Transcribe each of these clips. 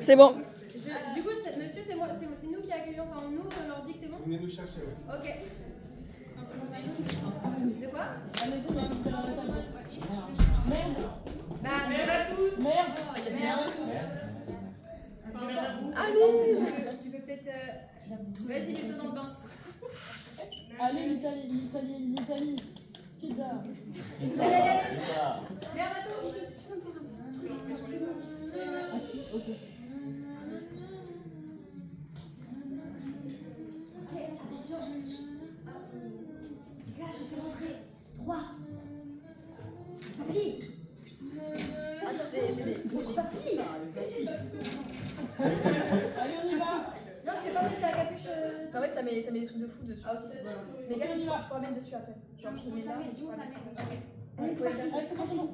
C'est bon. Du coup, monsieur, c'est nous qui accueillons, enfin nous, on leur dit que c'est bon. Venez nous chercher. Ok. De quoi? Merde. Merde à tous. Merde. Allez. Tu peux peut-être... Vas-y, mets-toi dans le bain. Allez, l'Italie. Pizza. Allez. Merde à tous. Ok. Ok, attention. Là, je fais rentrer 3. Papy. Attends, j'ai des... Papy. Allez, on y va. Non, tu fais pas mettre ta capuche. En fait, ça met des trucs de fou dessus. Ah, ok. Mais gars, tu pourras mettre dessus après. Genre, je mets là et tu pourras mettre. Allez, c'est parti. Allez, c'est bon.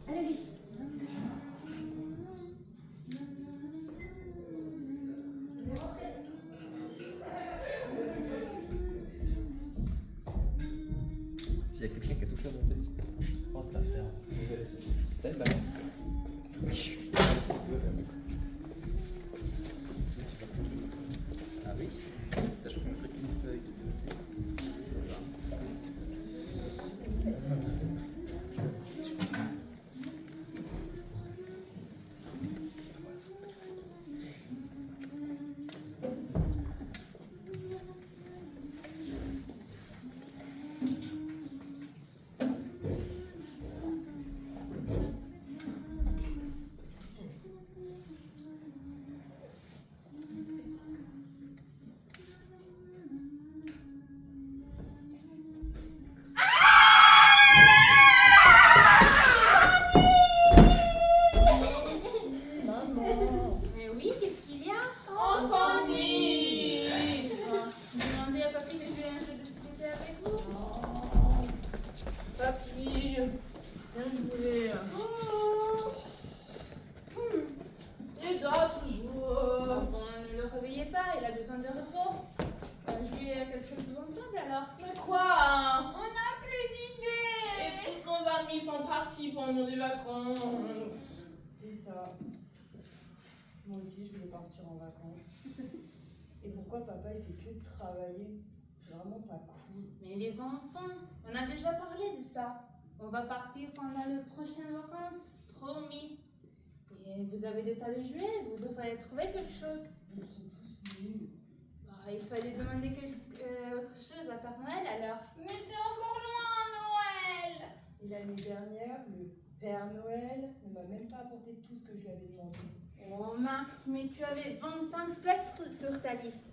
Allez-y. S'il y a quelqu'un qui a touché à mon thé, porte la ferme. T'as une balance. Ah oui, sachant qu'une petite feuille de thé. Mais oui, qu'est-ce qu'il y a? On s'ennuie. Demandez à papy de jouer un jeu de société avec vous. Papy, viens jouer. Et là, toujours. Bon, ne le réveillez pas, il a besoin de repos. Jouer à quelque chose ensemble alors. Mais quoi? On n'a plus d'idées. Et tous nos amis sont partis pendant les vacances. C'est ça. Moi aussi, je voulais partir en vacances. Et pourquoi papa, il fait que de travailler? C'est vraiment pas cool. Mais les enfants, on a déjà parlé de ça. On va partir pendant les prochaines vacances, promis. Et vous avez des tas de jouets, vous devrez trouver quelque chose. Ils sont tous nuls. Bah, il fallait demander autre chose à Père Noël alors. Mais c'est encore loin, Noël. Et l'année dernière, le Père Noël ne m'a même pas apporté tout ce que je lui avais demandé. Oh Max, mais tu avais 25 spectres sur ta liste.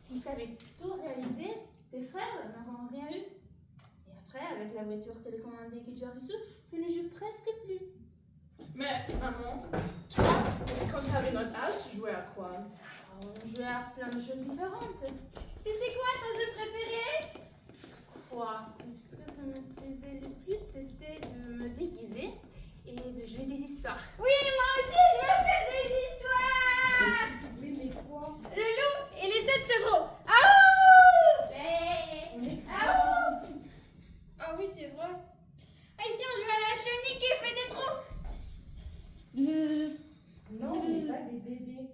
Si tu avais tout réalisé, tes frères n'auront rien eu. Et après, avec la voiture télécommandée que tu as reçue, tu ne joues presque plus. Mais maman, toi, quand tu avais notre âge, tu jouais à quoi? On jouait à plein de choses différentes. C'était quoi ton jeu préféré? Quoi? Ce qui me plaisait le plus, c'était de me déguiser et de jouer des histoires. Oui, moi aussi, je veux faire des histoires. Oui, mais quoi? Le loup et les 7 chevreaux. Aouh! Aouh! Ah oui, c'est vrai. Et si on joue à la chenille qui fait des trous? Non, mais pas des bébés.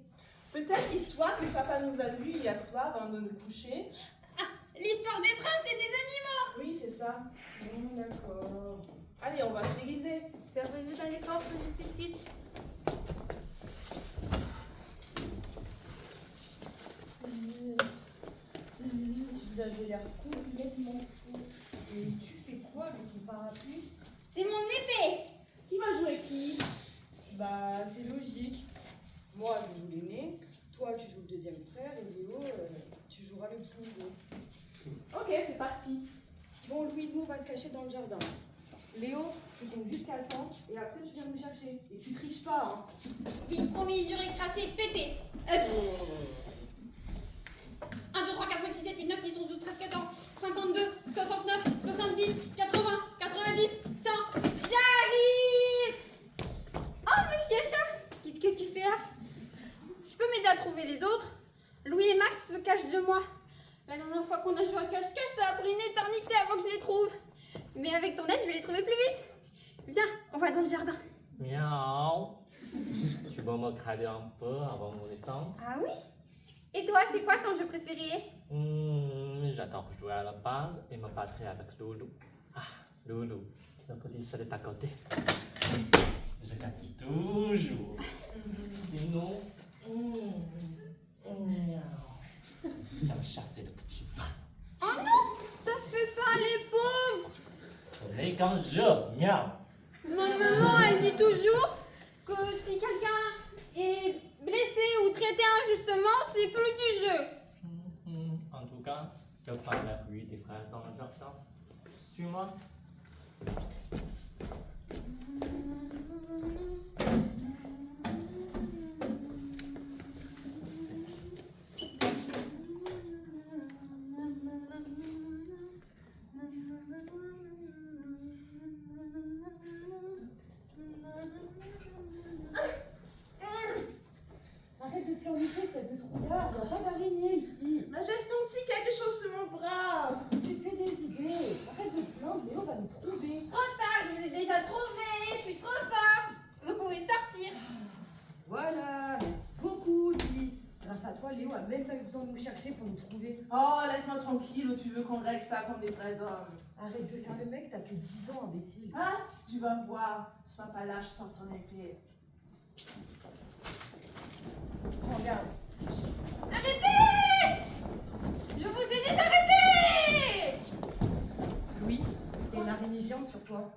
Peut-être l'histoire que papa nous a lue hier soir avant de nous coucher. Ah, l'histoire des princes et des animaux. Oui, c'est ça. D'accord. Allez, on va se déguiser. Servez-vous dans les coffres juste ici. Vous avez l'air complètement fou. Et tu fais quoi avec ton parapluie? C'est mon épée. Qui va jouer qui? Bah, c'est logique. Moi, je joue l'aîné. Toi, tu joues le deuxième frère. Et Léo, tu joueras le petit niveau. Ok, c'est parti. Bon, Louis, nous, on va se cacher dans le jardin. Léo, tu comptes jusqu'à 100 et après, tu viens nous chercher. Et tu triches pas, hein. Oui, promis, juré, craché, pété. 1, 2, 3, 4, 5, 6, 7, 8, 9, 10, 11, 12, 13, 14, 52, 69, 70, 80, 90, 100. J'arrive! Oh, monsieur chat, qu'est-ce que tu fais là? Tu peux m'aider à trouver les autres? Louis et Max se cachent de moi. La dernière fois qu'on a joué à cache-cache, ça a pris une éternité avant que je les trouve. Mais avec ton aide, je vais les trouver plus vite. Viens, on va dans le jardin. Miaou. Tu vas me caler un peu avant mon naissance? Ah oui? Et toi, c'est quoi ton jeu préféré? J'adore jouer à la balle et me battre avec Loulou. Ah, Loulou, le petit chat de ta côté. Je gagne toujours. Sinon, viens me chasser le petit oiseau. Oh non! Ça se fait pas, les pauvres! Ce n'est qu'un jeu, miaou. Ma maman, elle dit toujours que si quelqu'un est blessé ou traité injustement, c'est plus du jeu. En tout cas, je prends la rue des frères dans le jardin. Suis-moi. Arrête de pleurnicher, espèce de trouillard, il n'y a pas d'araignée ici. Mais j'ai senti quelque chose sur mon bras. Tu te fais des idées. Arrête de te plaindre, Léo va nous trouver. Trop tard, je vous ai déjà trouvé, je suis trop fort. Vous pouvez sortir. Voilà, merci beaucoup, Lee. Grâce à toi, Léo a même pas eu besoin de nous chercher pour nous trouver. Oh, laisse-moi tranquille ou tu veux qu'on règle ça comme des vrais hommes. Arrête de faire le mec, t'as que 10 ans, imbécile. Ah, tu vas voir. Sois pas lâche sans ton épée. Prends bien. Arrêtez! Je vous ai dit d'arrêter! Louis, t'as une araignée géante sur toi.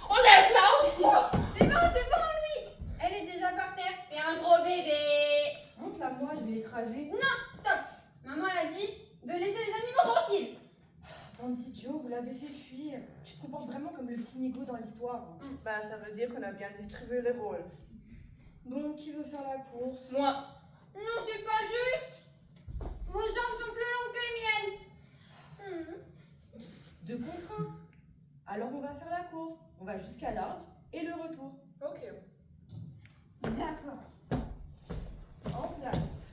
Enlève-la, au secours! C'est bon, lui! Elle est déjà par terre et un gros bébé! Montre-la moi, je vais l'écraser. Stop! Maman, elle a dit de laisser les animaux tranquilles! Bandit Joe, vous l'avez fait fuir. Tu te comportes vraiment comme le petit Nigo dans l'histoire. Bah, ça veut dire qu'on a bien distribué les rôles. Bon, qui veut faire la course? Moi. Non, c'est pas juste! Vos jambes sont plus longues que les miennes! 2 contre 1. Alors on va faire la course. On va jusqu'à l'arbre et le retour. Ok. D'accord. En place.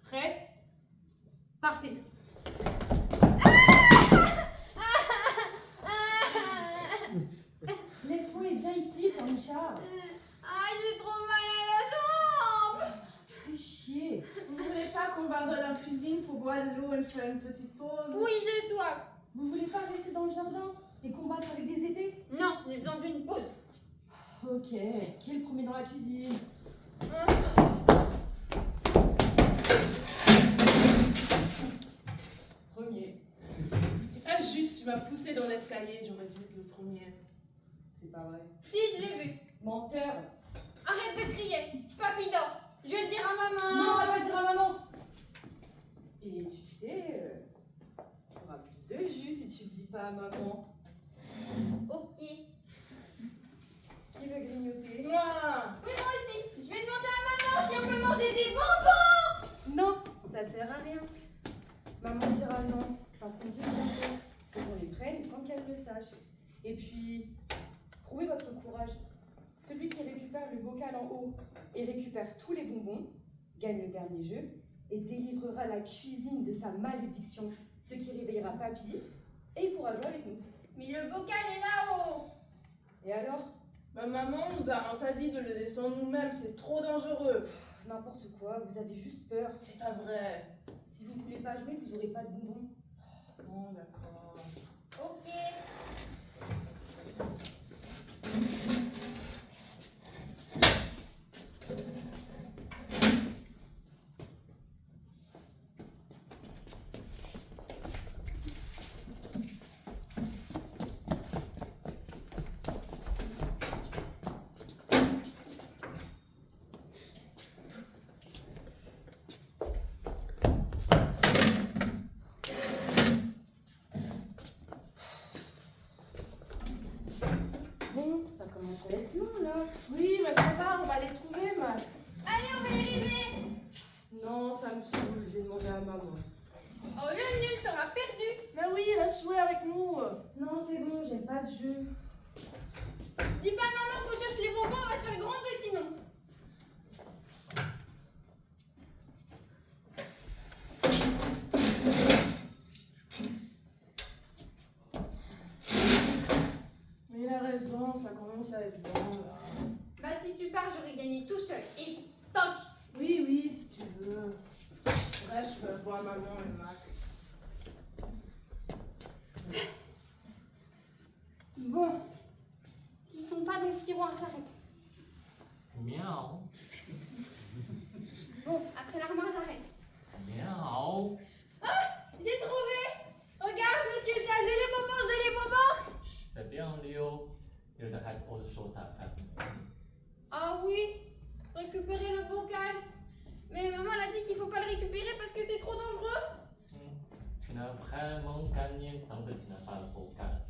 Prêt? Partez. Lève-toi et viens ici, Pancha. Ah, j'ai trop mal à la jambe! Fais chier. Vous voulez pas qu'on va dans la cuisine pour boire de l'eau et faire une petite pause? Oui, j'ai soif! Vous voulez pas rester dans le jardin et combattre avec des épées? Non, j'ai besoin d'une pause. Ok. Qui est le premier dans la cuisine? Premier. C'est pas juste, tu m'as poussé dans l'escalier, j'aurais dû être le premier. C'est pas vrai. Si, je l'ai vu. Menteur. Arrête de crier. Papy dort. Je vais le dire à maman. Non, elle va le dire à maman. Et tu sais, t'auras plus de jus si tu le dis pas à maman. Ok. Qui veut grignoter? Moi! Oui, moi aussi. Je vais demander à maman si on peut manger des bonbons. Non, ça sert à rien. Maman dira non, parce qu'on dit bien qu'on les prenne sans qu'elle le sache. Et puis, prouvez votre courage. Celui qui récupère le bocal en haut et récupère tous les bonbons gagne le dernier jeu et délivrera la cuisine de sa malédiction, ce qui réveillera Papy et il pourra jouer avec nous. Mais le bocal est là-haut. Et alors? Ma maman nous a interdit de le descendre nous-mêmes, c'est trop dangereux. N'importe quoi, vous avez juste peur. C'est pas vrai. Si vous ne voulez pas jouer, vous n'aurez pas de bonbons. Bon, d'accord. Ok. Bon, ça commence à être long là. Oui, mais ça va, on va les trouver, Max. Allez, on va y arriver. Non, ça me saoule, j'ai demandé à maman. Oh, le nul, t'auras perdu. Mais oui, reste jouer avec nous. Non, c'est bon, j'aime pas ce jeu. Dis pas à maman qu'on cherche les bonbons, on va se faire gronder sinon. maman, ça commence à être bon là. Bah si tu pars, j'aurais gagné tout seul. Et toc. Oui, oui, si tu veux. Bref, je vais voir maman et Max. Bon. S'ils sont pas dans ce tiroir, j'arrête. Miaou. Bon, après l'armoire, j'arrête. Miaou. J'ai trouvé. Regarde, monsieur chat, j'ai les bonbons, j'ai les bonbons. C'est bien, Léo. Il te reste autre chose à faire. Ah oui, récupérer le bocal. Mais maman elle a dit qu'il faut pas le récupérer parce que c'est trop dangereux. Tu n'as vraiment gagné tant que tu n'as pas le bocal.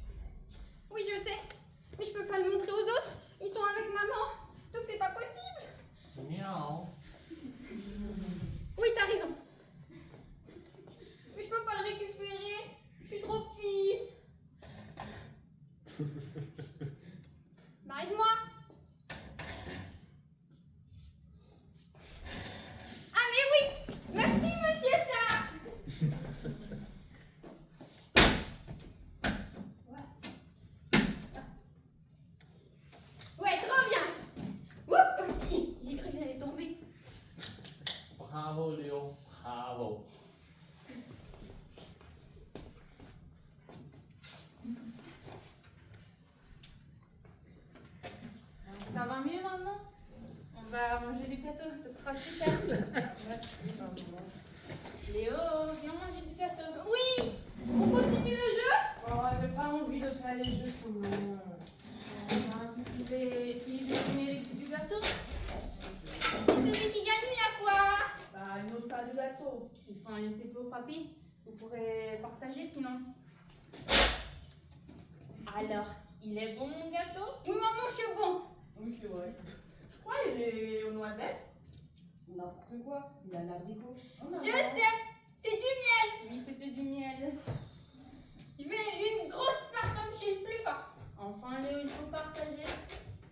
Oui, je sais. Mais je peux pas le montrer aux autres. Ils sont avec maman. Donc c'est pas possible. Miaou. Oui, t'as raison. Mais je peux pas le récupérer. Je suis trop petite. Bah, aide-moi. Ah mais oui. Merci, monsieur chat. Ouais, trop bien. Ouh, j'ai cru que j'allais tomber. Bravo, Léo. Bravo. Ça va mieux maintenant? On va manger du gâteau, ce sera super. Merci, maman. Léo, viens manger du gâteau. Oui. On continue le jeu. Oh, j'ai pas envie de faire les jeux tout le monde. Tu vais essayer de gagner du gâteau? C'est celui qui gagne, il a quoi? Bah, une autre part de gâteau. Il faut en laisser pour papy. Vous pourrez partager sinon. Alors, il est bon mon gâteau? Oui, maman, je suis bon. Ok, ouais. Je crois qu'il est aux noisettes. N'importe quoi. Il y a l'abricot. Je sais. C'est du miel. Oui, c'était du miel. Je veux une grosse part comme je suis le plus fort. Enfin, Léo, il faut partager.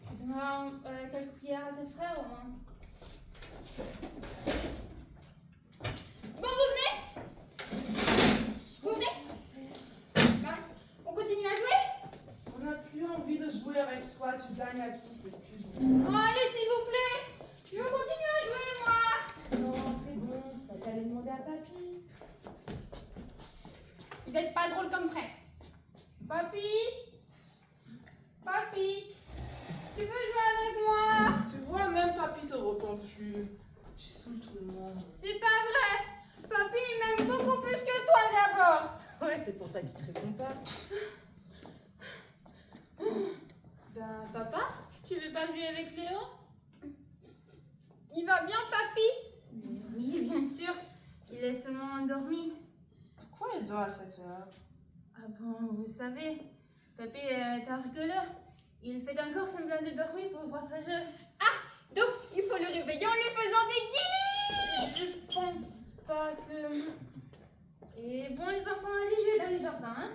Tu donneras quelques cuillères à tes frères au moins. Bon, vous venez? Vous venez? On continue à jouer? On n'a plus envie de jouer avec toi. Tu gagnes à tout, c'est plus bon. Oh, allez, s'il vous plaît. Je veux continuer à jouer, moi. Non, c'est bon. T'as qu'à aller demander à papy. Vous n'êtes pas drôle comme frère. Papy? Papy? Tu veux jouer avec moi? Tu vois, même papy te répond plus. Tu saoules tout le monde. C'est pas vrai. Papy, il m'aime beaucoup plus que toi d'abord. Ouais, c'est pour ça qu'il te répond pas. Ben, papa, tu veux pas jouer avec Léo? Il va bien, papy? Oui, bien sûr. Il est seulement endormi. Pourquoi elle dort à cette heure? Ah bon, vous savez, papy est un rigoleur. Il fait encore semblant de dormir pour votre jeu. Donc, il faut le réveiller en lui faisant des guillis. Je pense pas que... Et bon, les enfants, allez jouer dans les jardins, hein?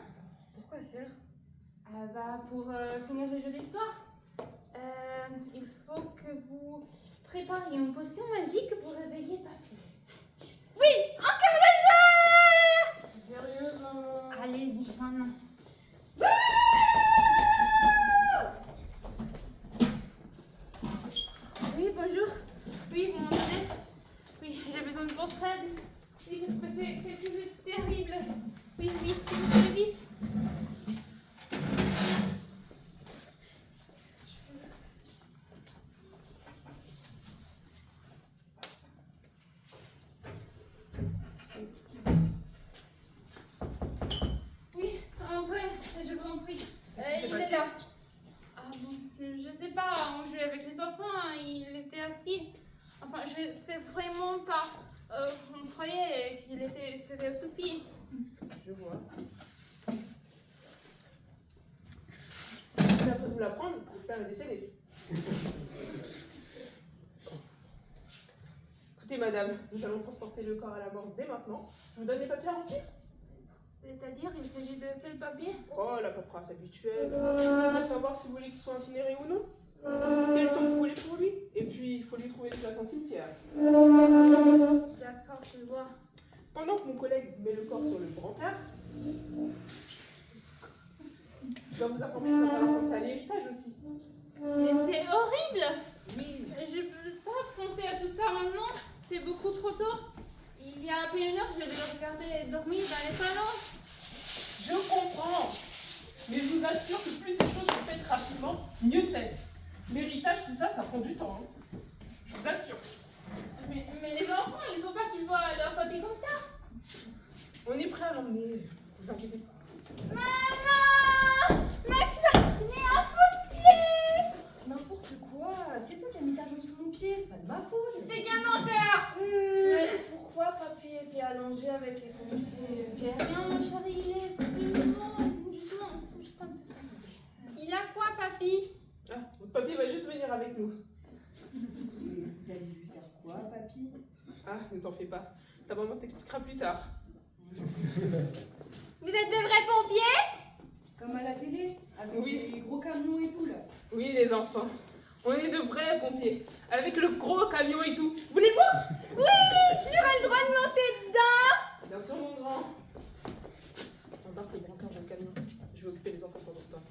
Pourquoi faire? Ah bah, pour finir le jeu d'histoire, il faut que vous prépariez une potion magique pour réveiller papy. Oui, encore le jeu. Sérieuse, maman? Allez-y, maintenant. Oui, bonjour. Oui, vous m'entendez? Oui, j'ai besoin de votre aide. Oui, il s'est passé quelque chose de terrible. Oui, vite, s'il vous plaît, vite. Oui, en vrai, je vous en prie. Il est là. Ah bon, je sais pas, on jouait avec les enfants, hein, il était assis. Enfin, je sais vraiment pas. On croyait qu'il c'était assoupi. Je vois. D'après vous l'apprendre, le père est décédé. Écoutez, madame, nous allons transporter le corps à la morgue dès maintenant. Je vous donne les papiers à remplir. C'est-à-dire, il s'agit de quel papier? Oh, la paperasse habituelle. Il faut savoir si vous voulez qu'il soit incinéré ou non. Quel temps vous voulez pour lui. Et puis, il faut lui trouver une place en cimetière. D'accord, je vois. Pendant que mon collègue met le corps sur le brancard, Je dois vous informer que ça va penser à l'héritage aussi. Mais c'est horrible! Oui. Je peux pas penser à tout ça maintenant, c'est beaucoup trop tôt. Il y a à peine une heure, je vais le regarder dormir dans les salons. Je comprends. Mais je vous assure que plus ces choses sont faites rapidement, mieux c'est. L'héritage, tout ça, ça prend du temps. Hein. Je vous assure. Mais les enfants, il faut pas qu'ils voient leur papy comme ça. On est prêt à l'emmener. Vous inquiétez pas. Maman! Max va finir un coup de pied! N'importe quoi. C'est toi qui as mis ta jambe sous mon pied. C'est pas de ma faute. T'es qu'un menteur! Mais pourquoi papy était allongé avec les pompiers? C'est rien, mon chéri, il est justement. Il a quoi, papy? Ah, votre papy va juste venir avec nous. Vous allez lui faire quoi, papy? Ah, ne t'en fais pas. Ta maman t'expliquera plus tard. Vous êtes de vrais pompiers? Comme à la télé, avec Oui. les gros camions et tout là. Oui, les enfants. On est de vrais pompiers. Avec le gros camion et tout. Vous voulez voir? Oui! J'aurai le droit de monter dedans! Bien sûr, mon grand. Embarque le brancard dans le camion. Je vais occuper les enfants pendant ce temps.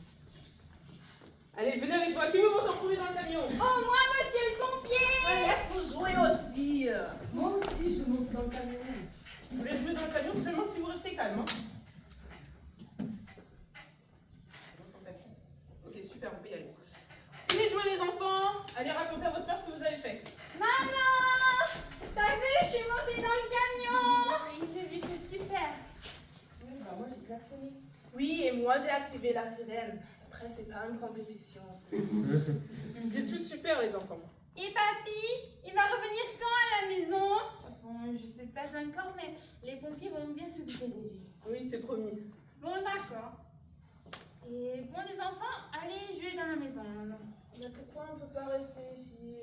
Allez, venez avec moi. Qui veut vous retrouver dans le camion? Oh, moi, monsieur le pompier! Laisse-nous jouer aussi. Moi aussi, je veux monter dans le camion. Je voulais jouer dans le camion seulement si vous restez calme. Hein. Ok, super, on peut y aller. Venez jouer les enfants. Allez raconter à votre père ce que vous avez fait. Maman! T'as vu, je suis montée dans le camion! Oui, j'ai vu, c'est super. Oui, bah moi j'ai klaxonné. Oui, et moi j'ai activé la sirène. Après, c'est pas une compétition. C'était tous super, les enfants. Et papy, il va revenir quand à la maison? Bon, je sais pas encore, mais les pompiers vont bien s'occuper de lui. Oui, c'est promis. Bon, d'accord. Et bon, les enfants, allez jouer dans la maison maintenant. Mais pourquoi on peut pas rester ici?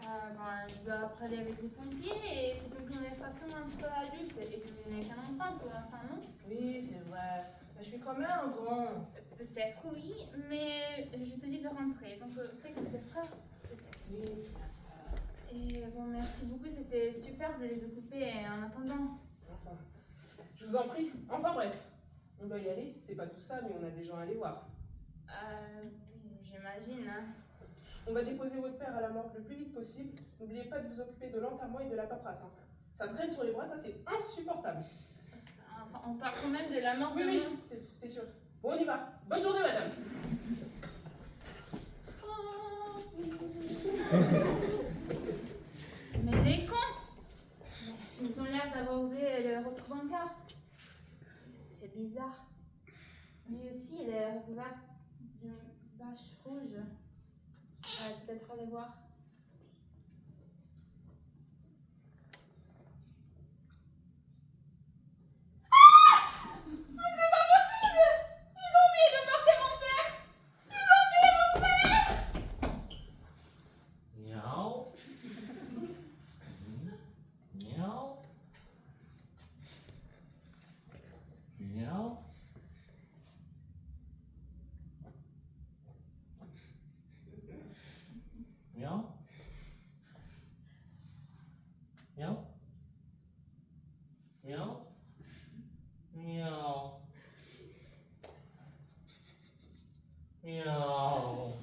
Je dois parler avec les pompiers et c'est une conversation un peu adulte. Et puis, vous n'êtes qu'un enfant pour l'instant, non? Oui, c'est vrai. Mais je suis quand même un grand. Peut-être oui, mais je te dis de rentrer. Donc, fais comme tes frères. Oui, c'est vrai. Et bon, merci beaucoup, c'était super de les occuper en attendant. Enfin, je vous en prie. Enfin bref. On doit y aller. C'est pas tout ça, mais on a des gens à aller voir. J'imagine, hein. On va déposer votre père à la morgue le plus vite possible. N'oubliez pas de vous occuper de l'enterrement et de la paperasse. Hein. Ça traîne sur les bras, ça c'est insupportable. Enfin, on parle quand même de la mort Oui, de oui, mon- c'est sûr. Bon, on y va. Bonne journée, madame. Mais les cons! Ils ont l'air d'avoir oublié leur autre bancard. C'est bizarre. Lui aussi, il est recouvert d'une bâche rouge. Peut-être aller voir. Miaou. Miaou. Miaou. Miaou. Miaou. Miaou. Miaou. Miaou.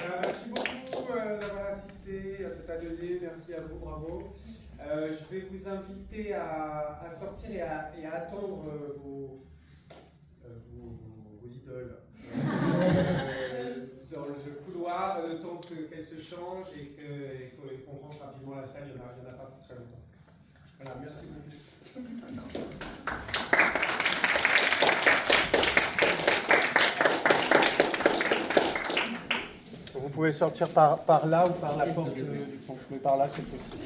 Merci beaucoup d'avoir assisté à cet atelier, merci à vous, bravo. Je vais vous inviter à sortir et à attendre vos idoles dans le couloir, le temps qu'elles se changent et qu'on range rapidement la salle, il n'y en a pas pour très longtemps. Voilà, merci beaucoup. Vous pouvez sortir par là ou par la porte du fond, mais par là c'est possible.